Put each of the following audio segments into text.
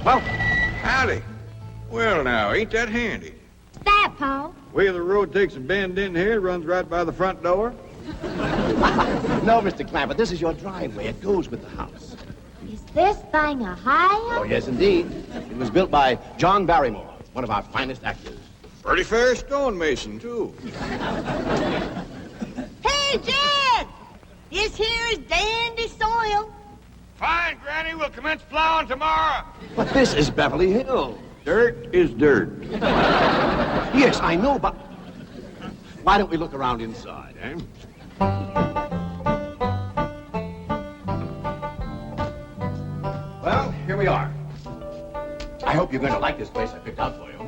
Well, howdy. Well, now, ain't that handy? What's that, Pa? Way the road takes a bend in here, runs right by the front door. No, Mr. Clampett, this is your driveway. It goes with the house. Is this thing a highway? Oh, yes, indeed. It was built by John Barrymore, one of our finest actors. Pretty fair stonemason, too. Hey, Jed! This here is dandy soil. Fine, Granny. We'll commence plowing tomorrow. But this is Beverly Hills. Dirt is dirt. Yes, I know, but why don't we look around inside, eh? Well, here we are. I hope you're going to like this place I picked out for you.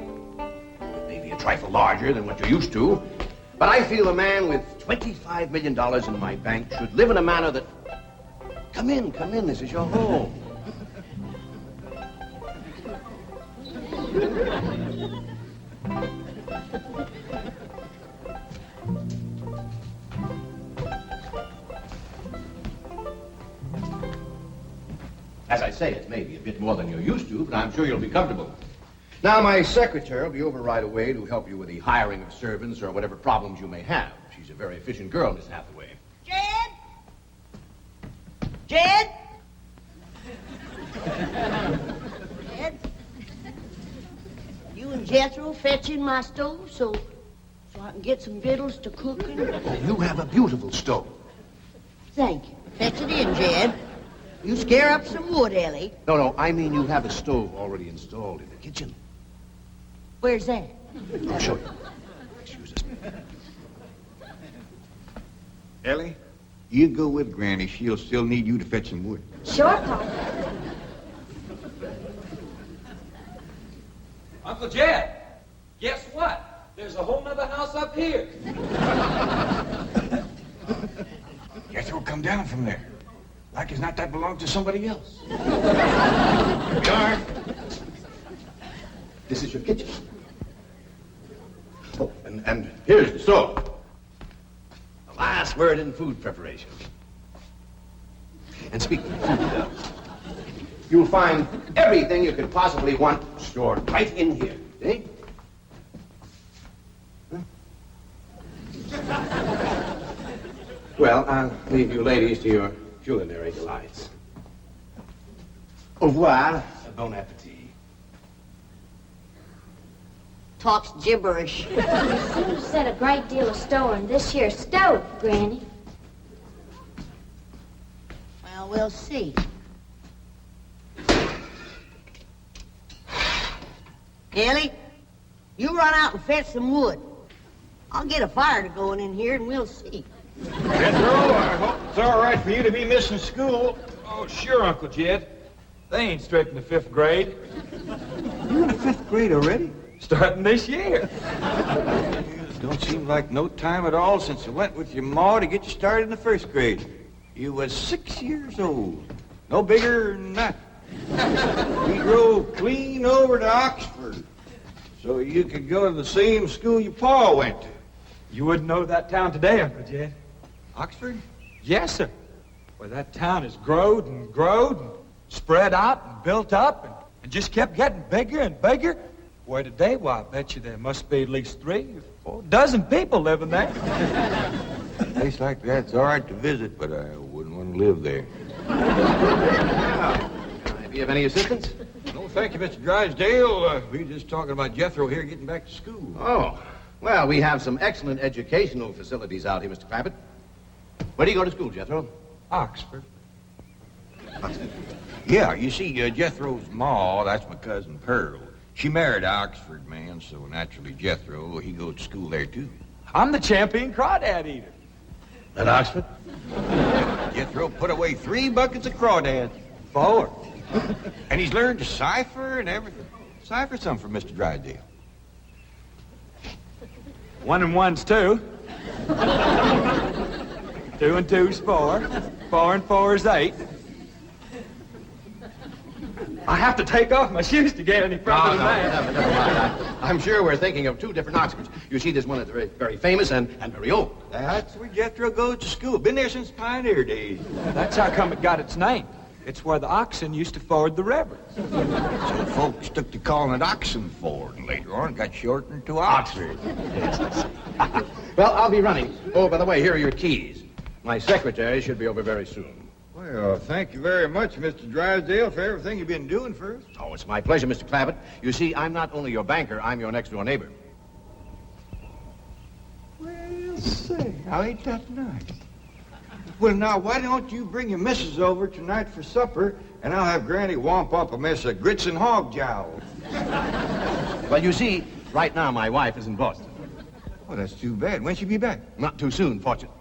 It may be a trifle larger than what you're used to, but I feel a man with $25 million in my bank should live in a manner that... Come in, this is your home. As I say, it may be a bit more than you're used to, but I'm sure you'll be comfortable. Now, my secretary will be over right away to help you with the hiring of servants or whatever problems you may have. She's a very efficient girl, Miss Hathaway. Jed? Jed? Jed? You and Jethro fetching my stove so I can get some victuals to cooking? Oh, you have a beautiful stove. Thank you. Fetch it in, Jed. You scare up some wood, Ellie. No, I mean you have a stove already installed in the kitchen. Where's that? I'll show you. Excuse us. Ellie, you go with Granny. She'll still need you to fetch some wood. Sure, Pa. Uncle Jed, guess what? There's a whole nother house up here. Jethro, come down from there. Like as not, that belonged to somebody else. Darn. This is your kitchen. Oh, and here's the stove. The last word in food preparation. And speaking of food, you'll find everything you could possibly want stored right in here. See? Huh? Well, I'll leave you ladies to your culinary delights. Au revoir. Bon appetit. Talks gibberish. You seem to set a great deal of store in this here stove, Granny. Well, we'll see. Ellie, you run out and fetch some wood. I'll get a fire to going in here and we'll see. Jethro, I hope it's all right for you to be missing school. Oh, sure, Uncle Jed. They ain't straight in the 5th grade. You in the 5th grade already? Starting this year. It don't seem like no time at all since I went with your ma to get you started in the 1st grade. You was 6 years old. No bigger than that. We drove clean over to Oxford so you could go to the same school your pa went to. You wouldn't know that town today, Uncle Jed. Oxford? Yes, sir. Well, that town has growed and spread out and built up and just kept getting bigger and bigger. Where today, why, I bet you there must be at least 3 or 4 dozen people living there. A place like that's all right to visit, but I wouldn't want to live there. Now, can I be of any assistance? No, thank you, Mr. Drysdale. We were just talking about Jethro here getting back to school. Oh, well, we have some excellent educational facilities out here, Mr. Clampett. Where do you go to school, Jethro? Oxford. Yeah, you see, Jethro's ma, that's my cousin Pearl. She married an Oxford man, so naturally Jethro, he goes to school there, too. I'm the champion crawdad eater. At Oxford? Jethro put away 3 buckets of crawdads. 4. And he's learned to cipher and everything. Cipher some for Mr. Drysdale. 1 and 1's 2. 2 and 2's 4. 4 and 4's 8. I have to take off my shoes to get any further than that. Never mind. I'm sure we're thinking of 2 different Oxfords. You see, there's one that's very, very famous and very old. That's where Jethro goes to school. Been there since pioneer days. That's how come it got its name. It's where the oxen used to ford the river. So folks took to calling it Oxen Ford, and later on it got shortened to Oxford. Well, I'll be running. Oh, by the way, here are your keys. My secretary should be over very soon. Well, thank you very much, Mr. Drysdale, for everything you've been doing for us. Oh, it's my pleasure, Mr. Clabbett. You see, I'm not only your banker, I'm your next-door neighbor. Well, say, now ain't that nice? Well, now, why don't you bring your missus over tonight for supper, and I'll have Granny womp up a mess of grits and hog jowls. Well, you see, right now my wife is in Boston. Oh, that's too bad. When'll she be back? Not too soon, fortunately.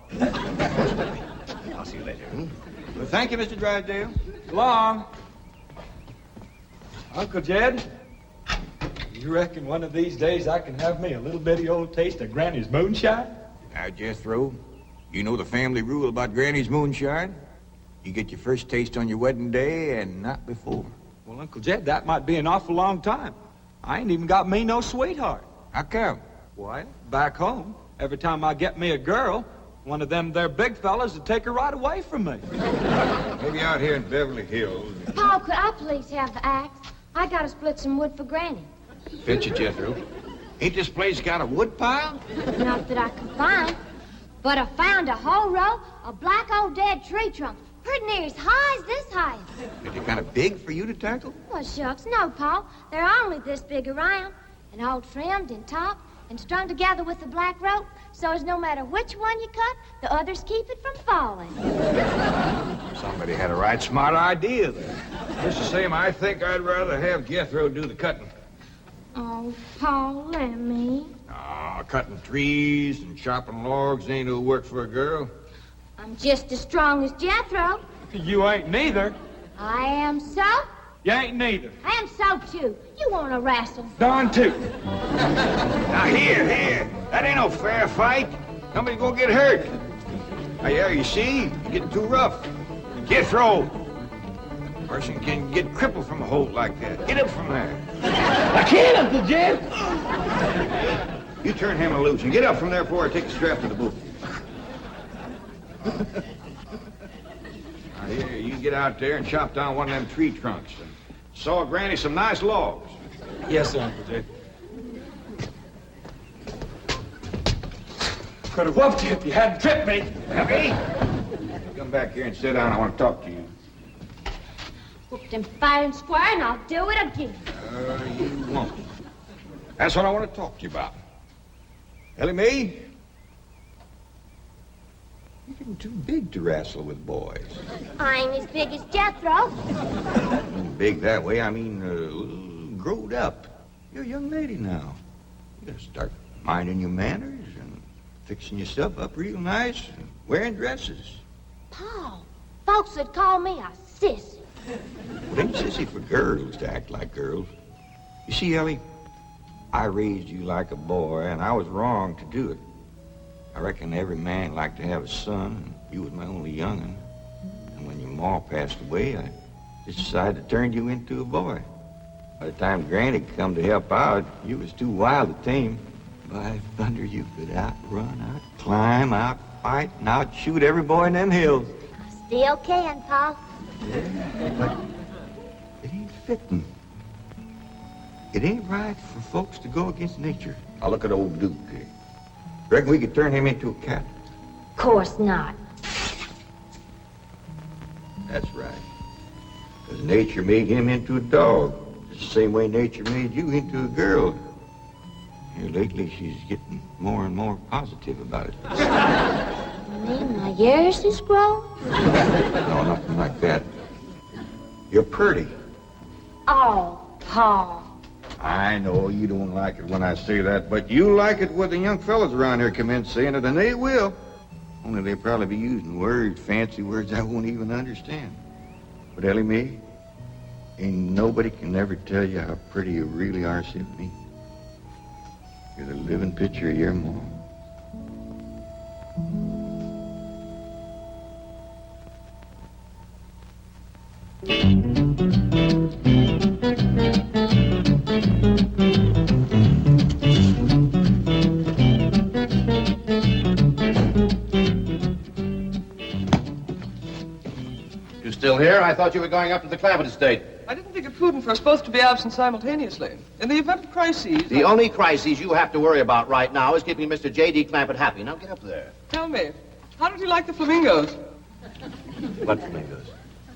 I'll see you later. Well, thank you, Mr. Drysdale. So long. Uncle Jed, you reckon one of these days I can have me a little bitty old taste of Granny's moonshine? Now, Jethro, you know the family rule about Granny's moonshine? You get your first taste on your wedding day and not before. Well, Uncle Jed, that might be an awful long time. I ain't even got me no sweetheart. How come? Why, back home, every time I get me a girl, one of them there big fellas would take her right away from me. Maybe out here in Beverly Hills. Paul, could I please have the axe? I gotta split some wood for Granny. Fetch it, Jethro. Ain't this place got a wood pile? Not that I can find, but I found a whole row of black old dead tree trunks, pretty near as high as this height. Is it kind of big for you to tackle? Well, shucks, no, Paul. They're only this big around, and all trimmed and topped and strung together with the black rope, so as no matter which one you cut, the others keep it from falling. Somebody had a right smart idea there. Just the same, I think I'd rather have Jethro do the cutting. Oh, Paul, let me. Cutting trees and chopping logs ain't no work for a girl. I'm just as strong as Jethro. You ain't neither. I am so. You ain't neither. I am so, too. You want to wrestle? Darn too. Now, here. That ain't no fair fight. Somebody's gonna get hurt. Now, yeah, you see? It's getting too rough. Jethro. A person can get crippled from a hold like that. Get up from there. I can't, Uncle Jed. You turn him loose and get up from there before I take the strap to the boot. Now, here, you get out there and chop down one of them tree trunks and saw Granny some nice logs. Yes, sir, Uncle Jed. Could have whooped you if you hadn't tripped me. Happy? Come back here and sit down. I want to talk to you. Whooped him fair and square, and I'll do it again. You won't. That's what I want to talk to you about. Ellie Mae, you're getting too big to wrestle with boys. I ain't as big as Jethro. Big that way, I mean, growed up. You're a young lady now. You gotta start minding your manners and fixing yourself up real nice and wearing dresses. Paul, folks would call me a sissy. It ain't sissy for girls to act like girls. You see, Ellie, I raised you like a boy, and I was wrong to do it. I reckon every man liked to have a son, and you was my only young'un. And when your ma passed away, I just decided to turn you into a boy. By the time Granny come to help out, you was too wild to tame. By thunder, you could outrun, out-climb, out-fight, and out-shoot every boy in them hills. I still can, Paul. Yeah, but it ain't fitting. It ain't right for folks to go against nature. Now look at old Duke here. Reckon we could turn him into a cat? Of course not. That's right. Because nature made him into a dog. It's the same way nature made you into a girl. Here lately, she's getting more and more positive about it. You mean my years is grown? No, nothing like that. You're pretty. Oh, Paul. I know you don't like it when I say that, but you like it when the young fellas around here come in saying it, and they will. Only they'll probably be using words, fancy words I won't even understand. But Ellie Mae, ain't nobody can ever tell you how pretty you really are, except me. You're the living picture of your mom. You still here? here. I thought you were going up to the Clampett estate. I didn't think it prudent for us both to be absent simultaneously. In the event of crises... The only crises you have to worry about right now is keeping Mr. J.D. Clampett happy. Now get up there. Tell me, how did you like the flamingos? What flamingos?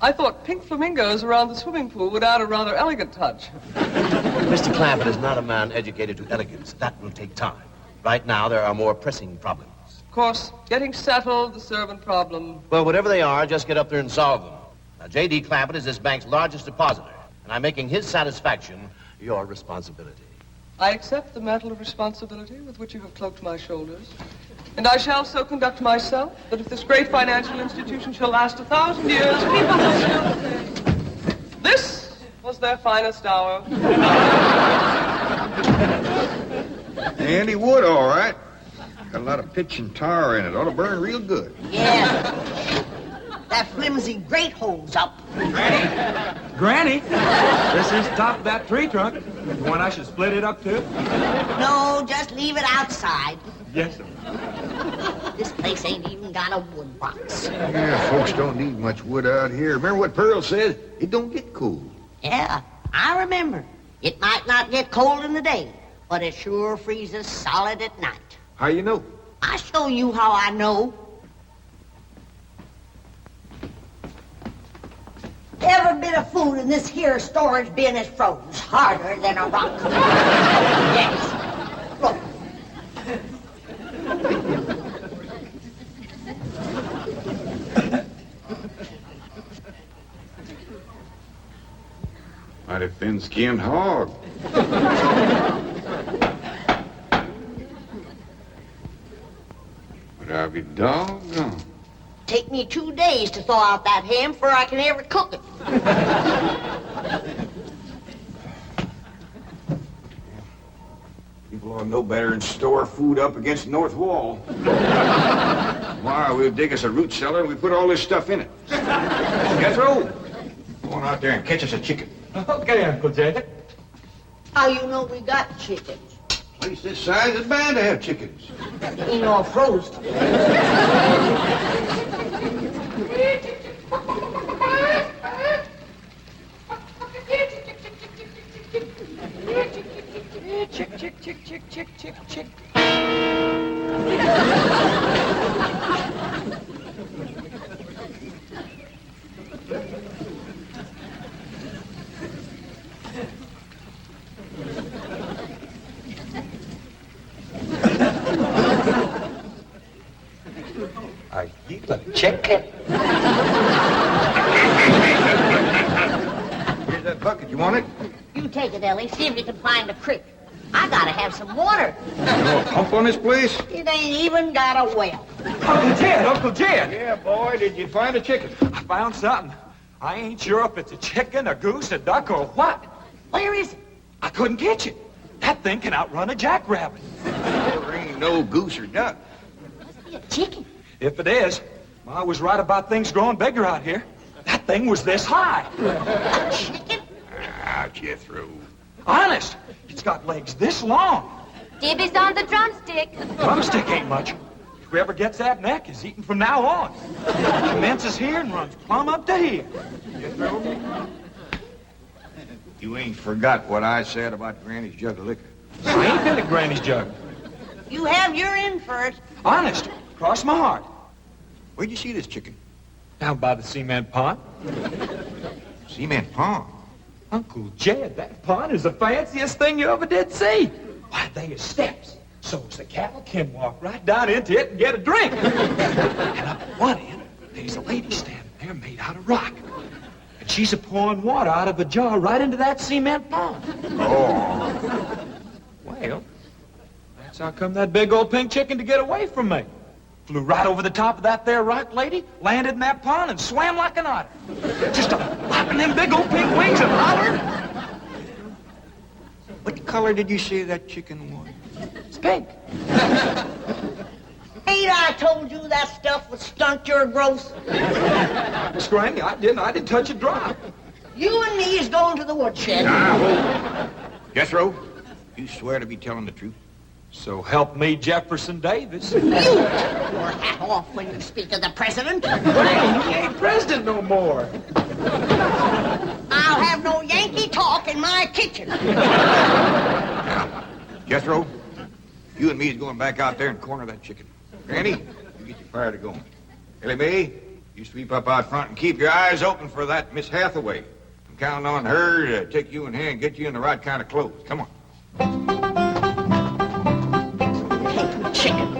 I thought pink flamingos around the swimming pool would add a rather elegant touch. Mr. Clampett is not a man educated to elegance. That will take time. Right now, there are more pressing problems. Of course, getting settled, the servant problem. Well, whatever they are, just get up there and solve them. Now, J.D. Clampett is this bank's largest depositor, and I'm making his satisfaction your responsibility. I accept the mantle of responsibility with which you have cloaked my shoulders. And I shall so conduct myself that if this great financial institution shall last 1,000 years, people will still say, this was their finest hour. Andy Wood, all right. Got a lot of pitch and tar in it. Ought to burn real good. Yeah. That flimsy grate holds up. Granny, this is top of that tree trunk. You want I should split it up too? No, just leave it outside. Yes, sir. This place ain't even got a wood box. Yeah, folks don't need much wood out here. Remember what Pearl said? It don't get cold. Yeah, I remember. It might not get cold in the day, but it sure freezes solid at night. How you know? I'll show you how I know. Every bit of food in this here storage bin is froze harder than a rock. Yes. Look. Mighty thin-skinned hog. But I'll be doggone. Take me 2 days to thaw out that ham before I can ever cook it. People ought to know better than store food up against the north wall. Tomorrow we'll dig us a root cellar and we put all this stuff in it. Jethro, go on out there and catch us a chicken. Okay, Uncle Jay. How you know we got chickens? Place this size is bound to have chickens. Ain't all frozen. Chick, chick, chick, chick, chick, chick, chick. I eat a chicken. Here's that bucket. You want it? You take it, Ellie. See if you can find a creek. I gotta have some water. You know a pump on this place? It ain't even got a well. Uncle Jed, Uncle Jed. Yeah, boy. Did you find a chicken? I found something. I ain't sure if it's a chicken, a goose, a duck, or what. Where is it? I couldn't catch it. That thing can outrun a jackrabbit. There ain't no goose or duck. Must be a chicken. If it is, Ma was right about things growing bigger out here. That thing was this high. A chicken? Ah, Jethro. Honest, it's got legs this long. Dibby's on the drumstick. Drumstick ain't much. Whoever gets that neck is eating from now on. Commences here and runs plumb up to here. Jethro, you ain't forgot what I said about Granny's jug of liquor. I ain't been to Granny's jug. You have your in for it. Honest, cross my heart. Where'd you see this chicken? Down by the cement pond. Cement pond. Uncle Jed, that pond is the fanciest thing you ever did see. Why, they are steps, so's the cattle can walk right down into it and get a drink. And up at one end, there's a lady standing there made out of rock. And she's a pouring water out of a jar right into that cement pond. Oh. Well, that's how come that big old pink chicken to get away from me. Flew right over the top of that there rock lady, landed in that pond, and swam like an otter. Just flapping them big old pink wings and hollered. What color did you say that chicken was? It's pink. Ain't I told you that stuff would stunt your growth? Miss Granny, I didn't touch a drop. You and me is going to the woodshed. Now, Jethro, you swear to be telling the truth? So help me, Jefferson Davis. You take your hat off when you speak of the president. Granny, he ain't president no more. I'll have no Yankee talk in my kitchen. Jethro, you and me is going back out there and corner that chicken. Granny, you get your fire to going. Ellie Mae, you sweep up out front and keep your eyes open for that Miss Hathaway. I'm counting on her to take you in hand and get you in the right kind of clothes. Come on. Hey, chicken.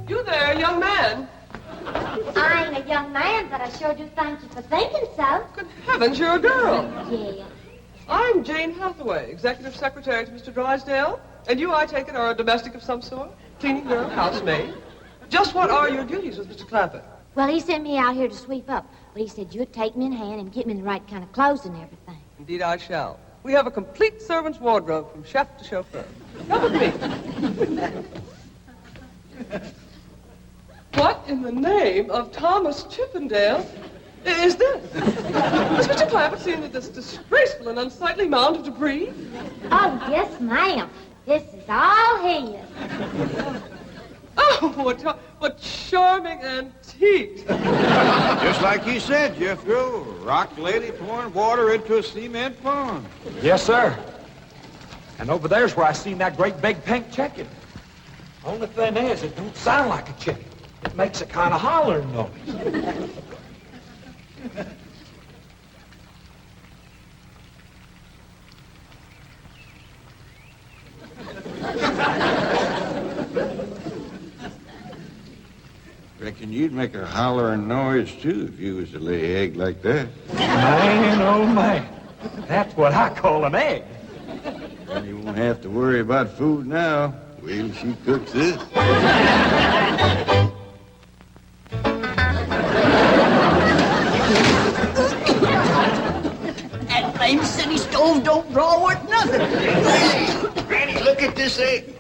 You there, young man. I ain't a young man, but I sure do thank you for thinking so. Good heavens, you're a girl. Yeah. I'm Jane Hathaway, executive secretary to Mr. Drysdale. And you, I take it, are a domestic of some sort? Cleaning girl, housemaid? Just what are your duties with Mr. Clampett? Well, he sent me out here to sweep up, but he said you'd take me in hand and get me in the right kind of clothes and everything. Indeed, I shall. We have a complete servant's wardrobe from chef to chauffeur. Come with me. What in the name of Thomas Chippendale is this? Has Mr. Clampett seen this disgraceful and unsightly mound of debris? Oh, yes, ma'am. This is all his. Oh, what charming antiques. Just like you said, Jethro. Rock lady pouring water into a cement pond. Yes, sir. And over there's where I seen that great big pink chicken. Only thing is, it don't sound like a chicken. It makes a kind of hollering noise. Reckon you'd make a hollering noise, too, if you was to lay egg like that. Man, oh man. That's what I call an egg. And you won't have to worry about food now. Wait till she cooks this. That blame city stove don't draw worth nothing. Granny, look at this egg.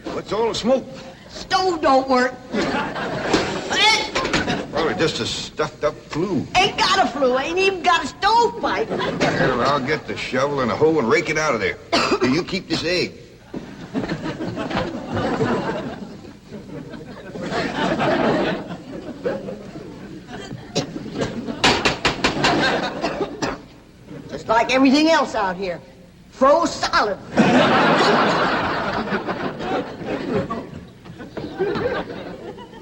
What's all the smoke? Stove don't work. Probably just a stuffed-up flue. Ain't got a flue, ain't even got a stovepipe. Well, I'll get the shovel and a hoe and rake it out of there. Here, you keep this egg. Just like everything else out here. Froze solid.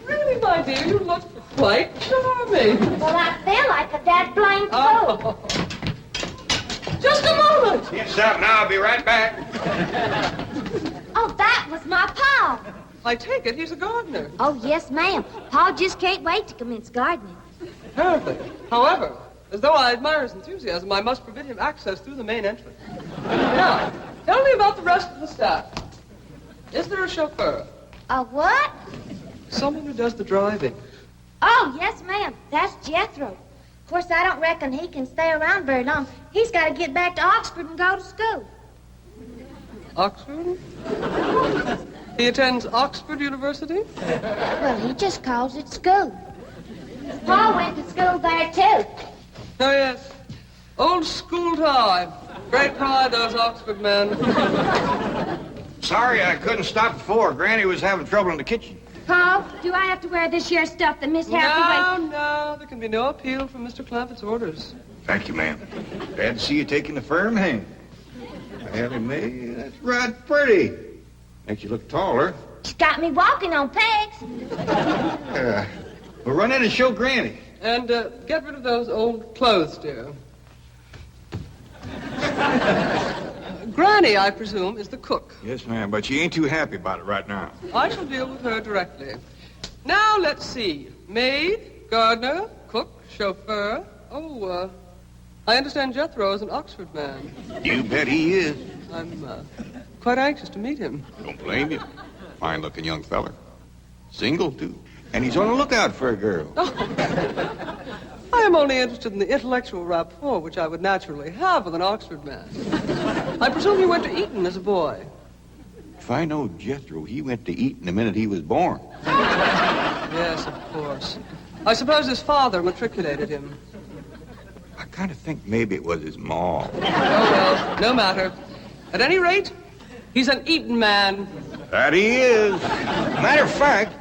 Really, my dear, you look quite charming. Well, I feel like a dead blamed fool. Oh. Just a moment. Get some now. I'll be right back. Oh, that was my Pa. I take it he's a gardener. Oh, yes, ma'am. Pa just can't wait to commence gardening. Apparently. However, as though I admire his enthusiasm, I must forbid him access through the main entrance. Now, tell me about the rest of the staff. Is there a chauffeur? A what? Someone who does the driving. Oh, yes, ma'am. That's Jethro. Of course, I don't reckon he can stay around very long. He's got to get back to Oxford and go to school. Oxford? He attends Oxford University? Well, he just calls it school. Pa went to school there, too. Oh, yes. Old school tie. Great pride, those Oxford men. Sorry I couldn't stop before. Granny was having trouble in the kitchen. Pa, do I have to wear this here stuff that Miss Hathaway... No, there can be no appeal from Mr. Clampett's orders. Thank you, ma'am. Glad to see you taking the firm hand. Ellie Mae, that's right pretty. Makes you look taller. She's got me walking on pegs. We'll run in and show Granny. And get rid of those old clothes, dear. Granny, I presume, is the cook. Yes, ma'am, but she ain't too happy about it right now. I shall deal with her directly. Now, let's see. Maid, gardener, cook, chauffeur. Oh, I understand Jethro is an Oxford man. You bet he is. I'm quite anxious to meet him. Don't blame you. Fine-looking young feller. Single, too. And he's on the lookout for a girl. I am only interested in the intellectual rapport which I would naturally have with an Oxford man. I presume you went to Eton as a boy. If I know Jethro, he went to Eton the minute he was born. Yes, of course. I suppose his father matriculated him. I kind of think maybe it was his ma. Oh, well, no matter. At any rate, he's an eating man. That he is. Matter of fact,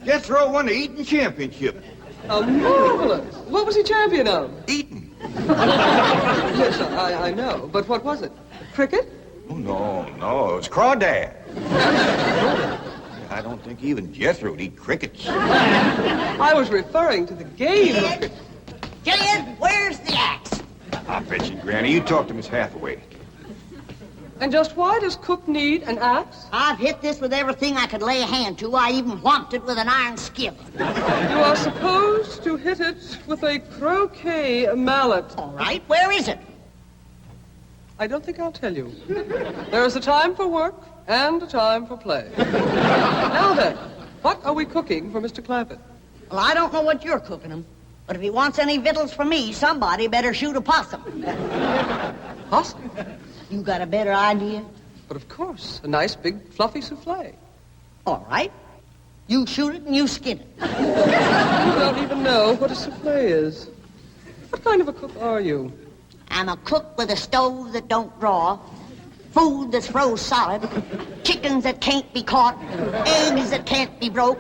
Jethro won the eating championship. Oh, marvelous. What was he champion of? Eating. Yes, I know. But what was it? Cricket? Oh, no, it was crawdad. I don't think even Jethro would eat crickets. I was referring to the game of cricket. Gillian, where's the axe? I bet you, Granny, you talk to Miss Hathaway. And just why does Cook need an axe? I've hit this with everything I could lay a hand to. I even whomped it with an iron skillet. You are supposed to hit it with a croquet mallet. All right, where is it? I don't think I'll tell you. There is a time for work and a time for play. Now then, what are we cooking for Mr. Clampett? Well, I don't know what you're cooking him, but if he wants any victuals from me, somebody better shoot a possum. Possum? You got a better idea? But of course, a nice big fluffy souffle. All right. You shoot it and you skin it. You don't even know what a souffle is. What kind of a cook are you? I'm a cook with a stove that don't draw, food that's froze solid, chickens that can't be caught, eggs that can't be broke,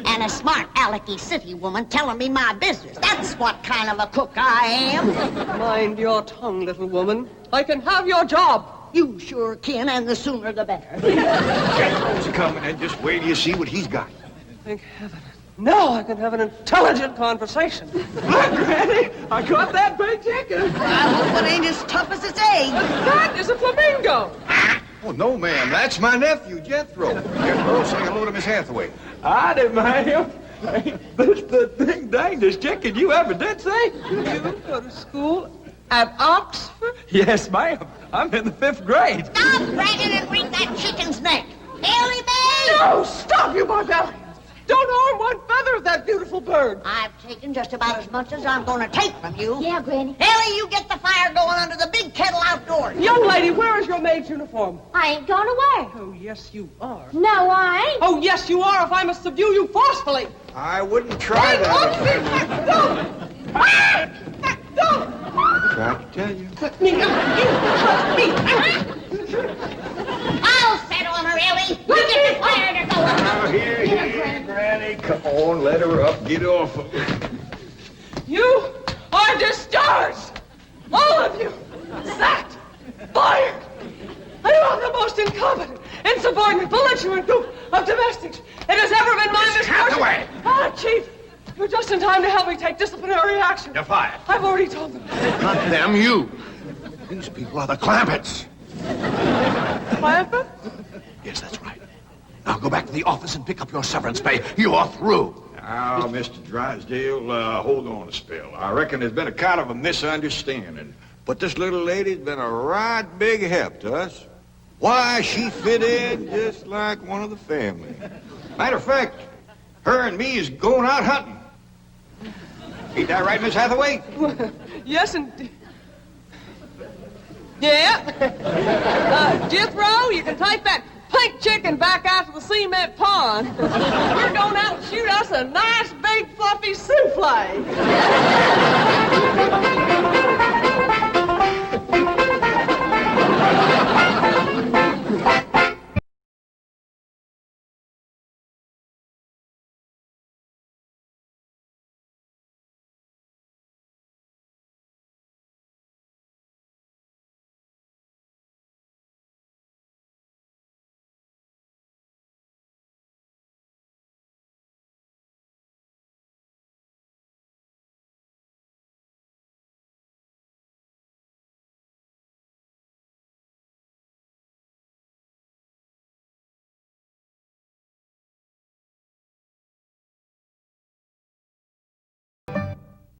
and a smart alecky city woman telling me my business. That's what kind of a cook I am. Mind your tongue, little woman. I can have your job. You sure can, and the sooner the better. Jethro's coming, and just wait till you see what he's got. Thank heaven. Now I can have an intelligent conversation. Look, Granny, I caught that big chicken. I hope it ain't as tough as its egg. That is a flamingo. Oh, no, ma'am. That's my nephew, Jethro. Jethro, say hello to Miss Hathaway. Howdy, ma'am. Ain't this the dang-dangest chicken you ever did see? You go to school at Oxford? Yes, ma'am. I'm in the 5th grade. Stop bragging and wring that chicken's neck. Ellie Mae! No, stop, you barbarians. Don't harm one feather of that beautiful bird. I've taken just about as much as I'm going to take from you. Yeah, Granny. Ellie, you get the fire going under the big kettle outdoors. Young lady, where is your maid's uniform? I ain't going away. Oh, yes, you are. No, I ain't. Oh, yes, you are, if I must subdue you forcefully. I wouldn't try Hang that. on, let go! Let go! Tried to tell you. Let me out. You trust me. I'll set on her, Ellie. You get the fire to go. Now, here, Granny. Come on, let her up. Get off of her. You are discharged. All of you. Sacked. Fired. I am the most incompetent, insubordinate, belligerent group of domestics it has ever been my misfortune. Hathaway! Ah, Chief, you're just in time to help me take disciplinary action. You're fired. I've already told them. Not them, you. These people are the Clampetts. Clampett? Yes, that's right. Now go back to the office and pick up your severance pay. You are through. Now, Mr. Drysdale, hold on a spell. I reckon there's been a kind of a misunderstanding. But this little lady's been a right big help to us. Why, she fit in just like one of the family. Matter of fact, her and me is going out hunting. Ain't that right, Miss Hathaway? Yes, indeed. Yeah. Jethro, you can take that pink chicken back out to the cement pond. We're going out and shoot us a nice, big, fluffy souffle.